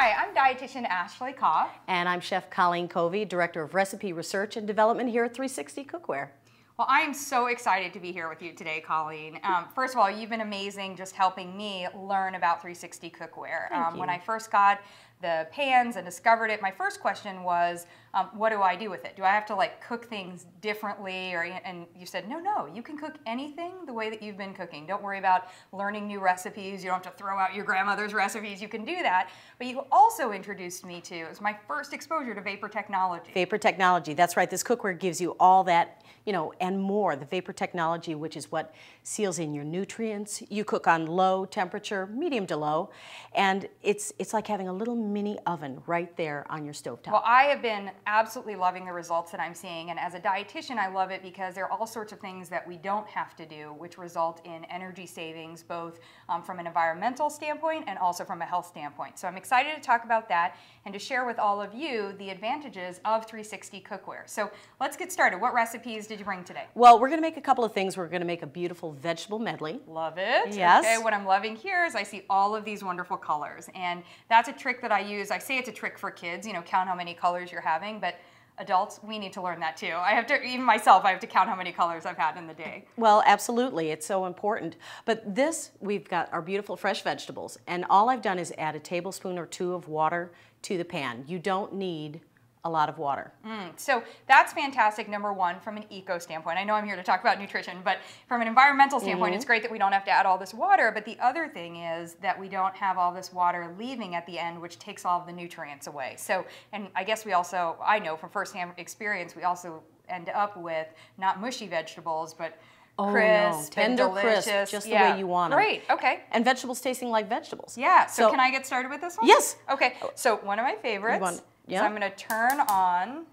Hi, I'm dietitian Ashley Koff. And I'm Chef Colleen Covey, Director of Recipe Research and Development here at 360 Cookware. Well, I am so excited to be here with you today, Colleen. First of all, you've been amazing just helping me learn about 360 Cookware. Thank you. When I first got the pans and discovered it, my first question was, what do I do with it? Do I have to like cook things differently? And you said, no, you can cook anything the way that you've been cooking. Don't worry about learning new recipes. You don't have to throw out your grandmother's recipes. You can do that. But you also introduced me to, it was my first exposure to vapor technology. Vapor technology, that's right. This cookware gives you all that, and more. The vapor technology, which is what seals in your nutrients. You cook on low temperature, medium to low, and it's like having a little mini oven right there on your stovetop. Well, I have been absolutely loving the results that I'm seeing, and as a dietitian, I love it because there are all sorts of things that we don't have to do, which result in energy savings, both from an environmental standpoint and also from a health standpoint. So I'm excited to talk about that and to share with all of you the advantages of 360 Cookware. So let's get started. What recipes did you bring today? Well, we're going to make a couple of things. We're going to make a beautiful vegetable medley. Love it. Yes. Okay, what I'm loving here is I see all of these wonderful colors, and that's a trick that I use. I say it's a trick for kids, count how many colors you're having, but adults, we need to learn that too. I have to, even myself, I have to count how many colors I've had in the day. Well, absolutely, it's so important. But this, we've got our beautiful fresh vegetables, and all I've done is add a tablespoon or two of water to the pan. You don't need a lot of water. So that's fantastic, number one, from an eco standpoint. I know I'm here to talk about nutrition, but from an environmental standpoint, it's great that we don't have to add all this water, but the other thing is that we don't have all this water leaving at the end, which takes all of the nutrients away. So, and I guess we also, I know from firsthand experience, we also end up with not mushy vegetables, but crisp, tender, delicious, crisp, just the way you want them. Great, okay. And vegetables tasting like vegetables. Yeah, so can I get started with this one? Yes. Okay, so one of my favorites. Yeah. So I'm going to turn on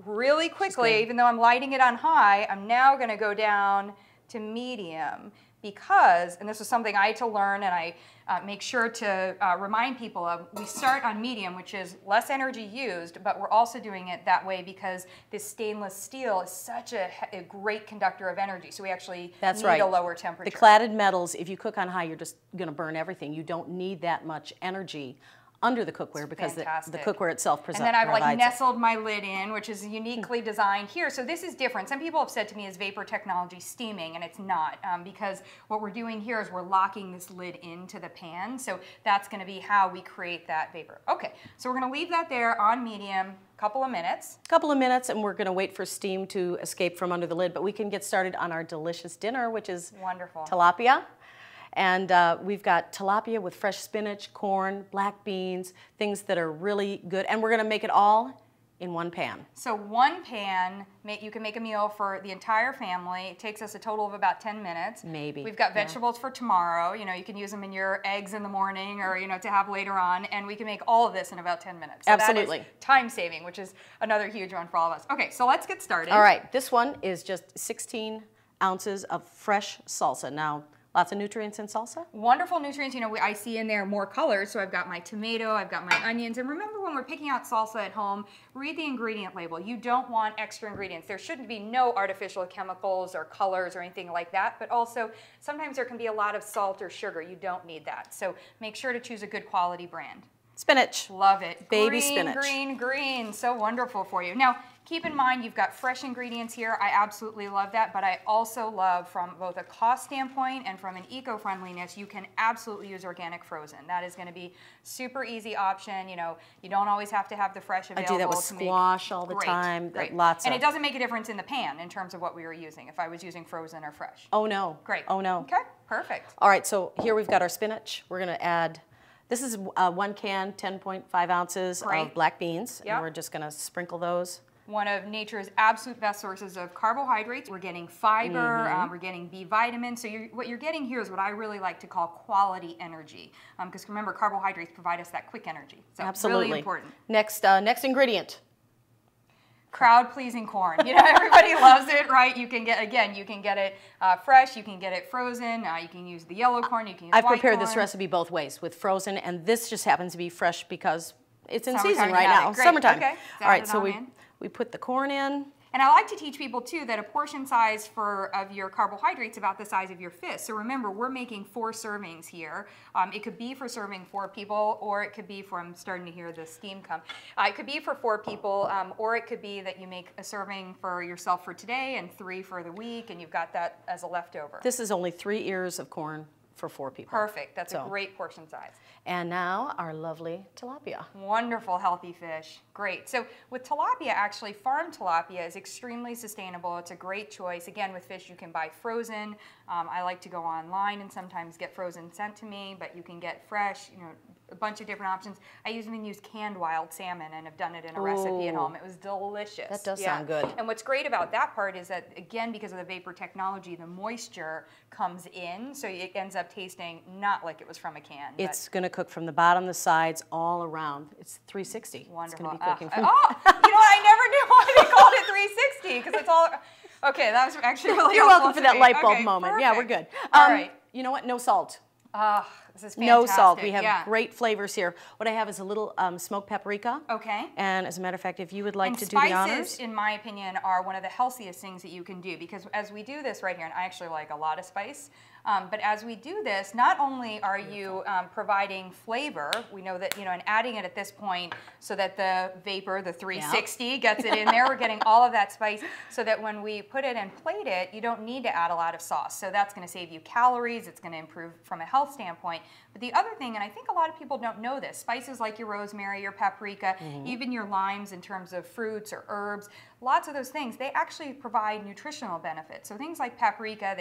really quickly, even though I'm lighting it on high, I'm now going to go down to medium because, and this is something I had to learn and I make sure to remind people of, we start on medium, which is less energy used, but we're also doing it that way because this stainless steel is such a great conductor of energy. So we actually need a lower temperature. The cladded metals, if you cook on high, you're just going to burn everything. You don't need that much energy under the cookware because the cookware itself provides it. And then I've like nestled my lid in, which is uniquely designed here. So this is different. Some people have said to me, is vapor technology steaming? And it's not, because what we're doing here is we're locking this lid into the pan. So that's going to be how we create that vapor. Okay, so we're going to leave that there on medium. Couple of minutes, and we're going to wait for steam to escape from under the lid. But we can get started on our delicious dinner, which is wonderful tilapia. And we've got tilapia with fresh spinach, corn, black beans, things that are really good. And we're going to make it all in one pan. So one pan, you can make a meal for the entire family. It takes us a total of about 10 minutes. Maybe. We've got vegetables for tomorrow. You can use them in your eggs in the morning or, to have later on. And we can make all of this in about 10 minutes. So absolutely. That is time saving, which is another huge one for all of us. Okay, so let's get started. All right, this one is just 16 ounces of fresh salsa. Now, lots of nutrients in salsa? Wonderful nutrients. I see in there more colors. So I've got my tomato, I've got my onions. And remember, when we're picking out salsa at home, read the ingredient label. You don't want extra ingredients. There shouldn't be no artificial chemicals or colors or anything like that. But also, sometimes there can be a lot of salt or sugar. You don't need that. So make sure to choose a good quality brand. Spinach. Love it. Baby spinach. Green. So wonderful for you. Now, keep in mind you've got fresh ingredients here. I absolutely love that, but I also love from both a cost standpoint and from an eco-friendliness, you can absolutely use organic frozen. That is going to be super easy option. You don't always have to have the fresh available. I do that with squash all the time. Great. Lots and it doesn't make a difference in the pan in terms of what we were using, if I was using frozen or fresh. Oh, no. Great. Oh, no. Okay, perfect. All right, so here we've got our spinach. We're going to add, this is 1 can, 10.5 ounces of black beans. Yep. And we're just going to sprinkle those. One of nature's absolute best sources of carbohydrates. We're getting fiber, we're getting B vitamins. So what you're getting here is what I really like to call quality energy. Because remember, carbohydrates provide us that quick energy. So absolutely. Really important. Next ingredient. Crowd-pleasing corn. Everybody loves it, right? You can get it fresh, you can get it frozen, you can use the yellow corn, you can use white corn. I've prepared this recipe both ways, with frozen, and this just happens to be fresh because it's in season right now. Great. Summertime. Okay. All right, so we put the corn in. And I like to teach people too that a portion size of your carbohydrates about the size of your fist. So remember, we're making 4 servings here. It could be for serving 4 people, or it could be for, I'm starting to hear the steam come. It could be for 4 people, or it could be that you make a serving for yourself for today and 3 for the week, and you've got that as a leftover. This is only 3 ears of corn for 4 people. Perfect. That's a great portion size. And now our lovely tilapia. Wonderful, healthy fish. Great. So with tilapia, actually, farm tilapia is extremely sustainable. It's a great choice. Again, with fish, you can buy frozen. I like to go online and sometimes get frozen sent to me, but you can get fresh, a bunch of different options. I even use canned wild salmon and have done it in a recipe at home. It was delicious. That does sound good. And what's great about that part is that, again, because of the vapor technology, the moisture comes in, so it ends up tasting not like it was from a can. It's going to cook from the bottom, the sides, all around. It's 360. Wonderful. It's going to be cooking from I never knew why they called it 360, because it's all... Okay, that was actually really You're helpful welcome for that light bulb okay, moment. Perfect. Yeah, we're good. All right. You know what? No salt. This is fantastic. No salt. We have great flavors here. What I have is a little smoked paprika. Okay. And as a matter of fact, if you would like to do spices, the honors. in my opinion, are one of the healthiest things that you can do, because as we do this right here, and I actually like a lot of spice, but as we do this, not only are you providing flavor, we know that, and adding it at this point so that the vapor, the 360, gets it in there. We're getting all of that spice so that when we put it and plate it, you don't need to add a lot of sauce. So that's going to save you calories. It's going to improve from a health standpoint. But the other thing, and I think a lot of people don't know this, spices like your rosemary, your paprika, even your limes in terms of fruits or herbs, lots of those things, they actually provide nutritional benefits. So things like paprika,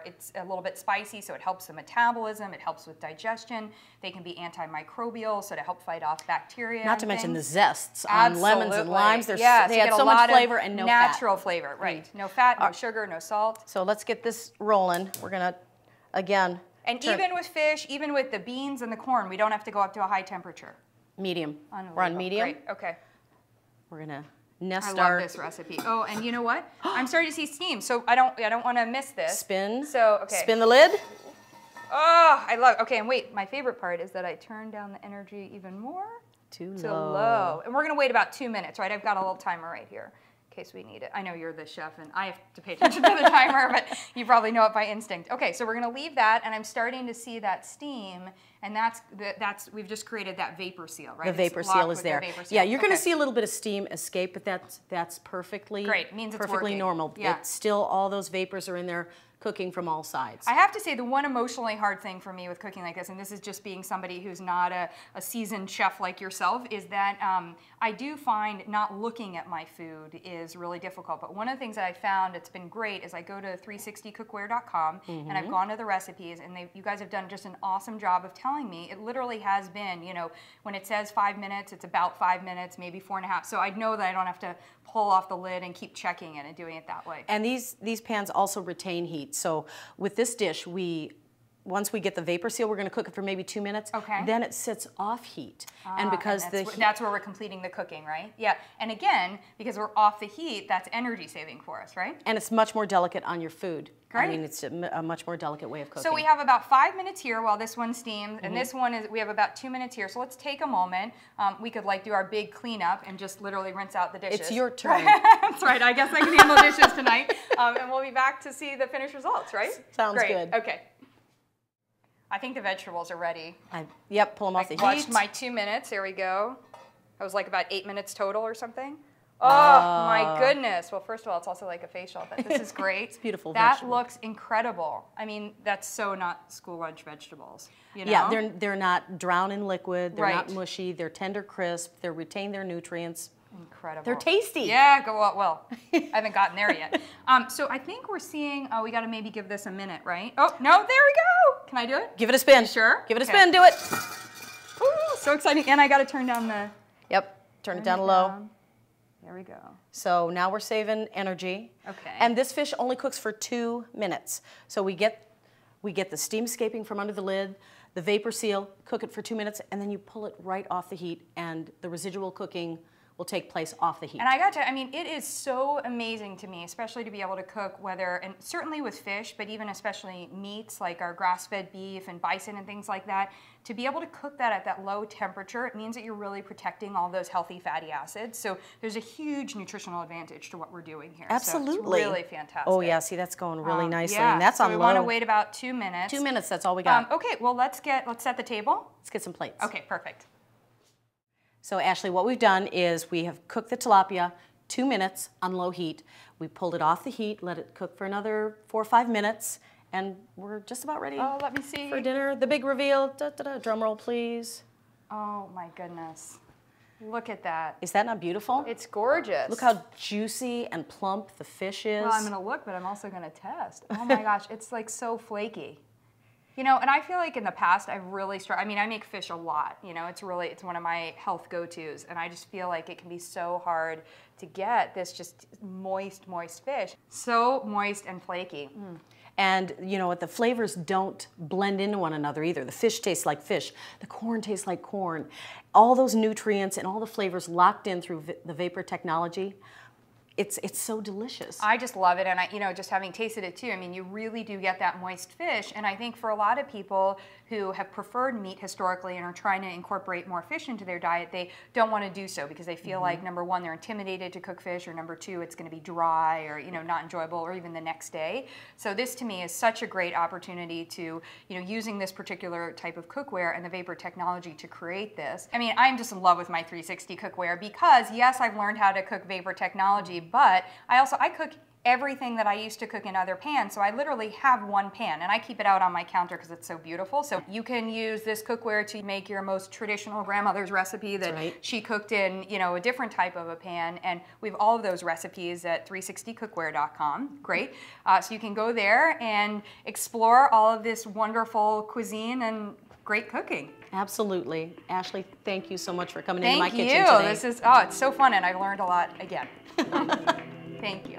it's a little bit spicy, so it helps the metabolism, it helps with digestion. They can be antimicrobial, so to help fight off bacteria. Not to mention the zests on lemons and limes. They so had so much flavor and no natural fat. flavor, right. No fat, no sugar, no salt. So let's get this rolling. We're going to, again, and even with fish, even with the beans and the corn, we don't have to go up to a high temperature. Medium. We're on medium. Great. Okay. We're going to nest I love this recipe. Oh, and you know what? I'm starting to see steam, so I don't want to miss this. Spin. So, okay. Spin the lid. Oh, I love. Okay, and wait. My favorite part is that I turn down the energy even more. Too to low. low. And we're going to wait about 2 minutes, right? I've got a little timer right here in case we need it. I know you're the chef and I have to pay attention to the timer, but you probably know it by instinct. Okay, so we're going to leave that, and I'm starting to see that steam, and we've just created that vapor seal, right? The vapor seal is there. Yeah, you're going to see a little bit of steam escape, but that's perfectly great. It means it's perfectly working. Normal. Yeah. It's still all those vapors are in there cooking from all sides. I have to say the one emotionally hard thing for me with cooking like this, and this is just being somebody who's not a seasoned chef like yourself, is that I do find not looking at my food is really difficult. But one of the things that I found it's been great is I go to 360cookware.com and I've gone to the recipes, and you guys have done just an awesome job of telling me. It literally has been, when it says 5 minutes, it's about 5 minutes, maybe 4.5. So I know that I don't have to pull off the lid and keep checking it and doing it that way. And these pans also retain heat. So with this dish, once we get the vapor seal, we're going to cook it for maybe 2 minutes. Okay. Then it sits off heat. And because that's where we're completing the cooking, right? Yeah. And again, because we're off the heat, that's energy saving for us, right? And it's much more delicate on your food. Great. I mean, it's a much more delicate way of cooking. So we have about 5 minutes here while this one steams, and this one we have about 2 minutes here. So let's take a moment. We could do our big cleanup and just literally rinse out the dishes. It's your turn. That's right. I guess I can handle dishes tonight, and we'll be back to see the finished results, right? Sounds Great. good. Okay. I think the vegetables are ready. Yep, pull them off the heat. Watch my 2 minutes. Here we go. That was like about 8 minutes total or something. Oh, my goodness. Well, first of all, it's also like a facial, but this is great. It's beautiful That vegetable. looks incredible. I mean, that's so not school lunch vegetables. Yeah, they're not drowned in liquid. They're not Right. mushy. They're tender crisp. They retain their nutrients. Incredible. They're tasty. Yeah, well, I haven't gotten there yet. So I think we're seeing, we got to maybe give this a minute, right? Oh, no, there we go. Can I do it? Give it a spin. You sure? Give it a Okay. spin. Do it. Ooh, so exciting. And I got to turn down the... Yep, turn it down low. There we go. So now we're saving energy. Okay. And this fish only cooks for 2 minutes. So we get the steam escaping from under the lid, the vapor seal, cook it for 2 minutes, and then you pull it right off the heat, and the residual cooking will take place off the heat. And I mean, it is so amazing to me, especially to be able to cook whether, and certainly with fish, but even especially meats like our grass-fed beef and bison and things like that, to be able to cook that at that low temperature, it means that you're really protecting all those healthy fatty acids. So there's a huge nutritional advantage to what we're doing here. Absolutely. So it's really fantastic. Oh yeah, see that's going really nicely. Yeah, And that's so on we low. want to wait about 2 minutes. 2 minutes, that's all we got. Okay, well let's set the table. Let's get some plates. Okay, perfect. So Ashley, what we've done is we have cooked the tilapia 2 minutes on low heat. We pulled it off the heat, let it cook for another 4 or 5 minutes, and we're just about ready Let me see. for dinner. The big reveal. Da, da, da. Drum roll, please. Oh my goodness. Look at that. Is that not beautiful? It's gorgeous. Look how juicy and plump the fish is. Well, I'm going to look, but I'm also going to test. Oh my gosh, it's like so flaky. You know, and I feel like in the past I've really I mean, I make fish a lot, you know, it's one of my health go-tos, and I just feel like it can be so hard to get this just moist fish. So moist and flaky. And you know what, the flavors don't blend into one another either. The fish tastes like fish, the corn tastes like corn. All those nutrients and all the flavors locked in through the vapor technology. It's so delicious. I just love it, and just having tasted it too, I mean, you really do get that moist fish, and I think for a lot of people who have preferred meat historically and are trying to incorporate more fish into their diet, they don't want to do so because they feel like, number one, they're intimidated to cook fish, or number two, it's going to be dry or, not enjoyable, or even the next day. So this to me is such a great opportunity to, using this particular type of cookware and the vapor technology to create this. I mean, I'm just in love with my 360 cookware because, yes, I've learned how to cook vapor technology, but I cook everything that I used to cook in other pans, so I literally have one pan, and I keep it out on my counter because it's so beautiful. So you can use this cookware to make your most traditional grandmother's recipe that she cooked in, a different type of a pan, and we have all of those recipes at 360cookware.com. Great. So you can go there and explore all of this wonderful cuisine and great cooking. Absolutely. Ashley, thank you so much for coming into my kitchen today. Thank you. This is, it's so fun, and I've learned a lot again. Thank you.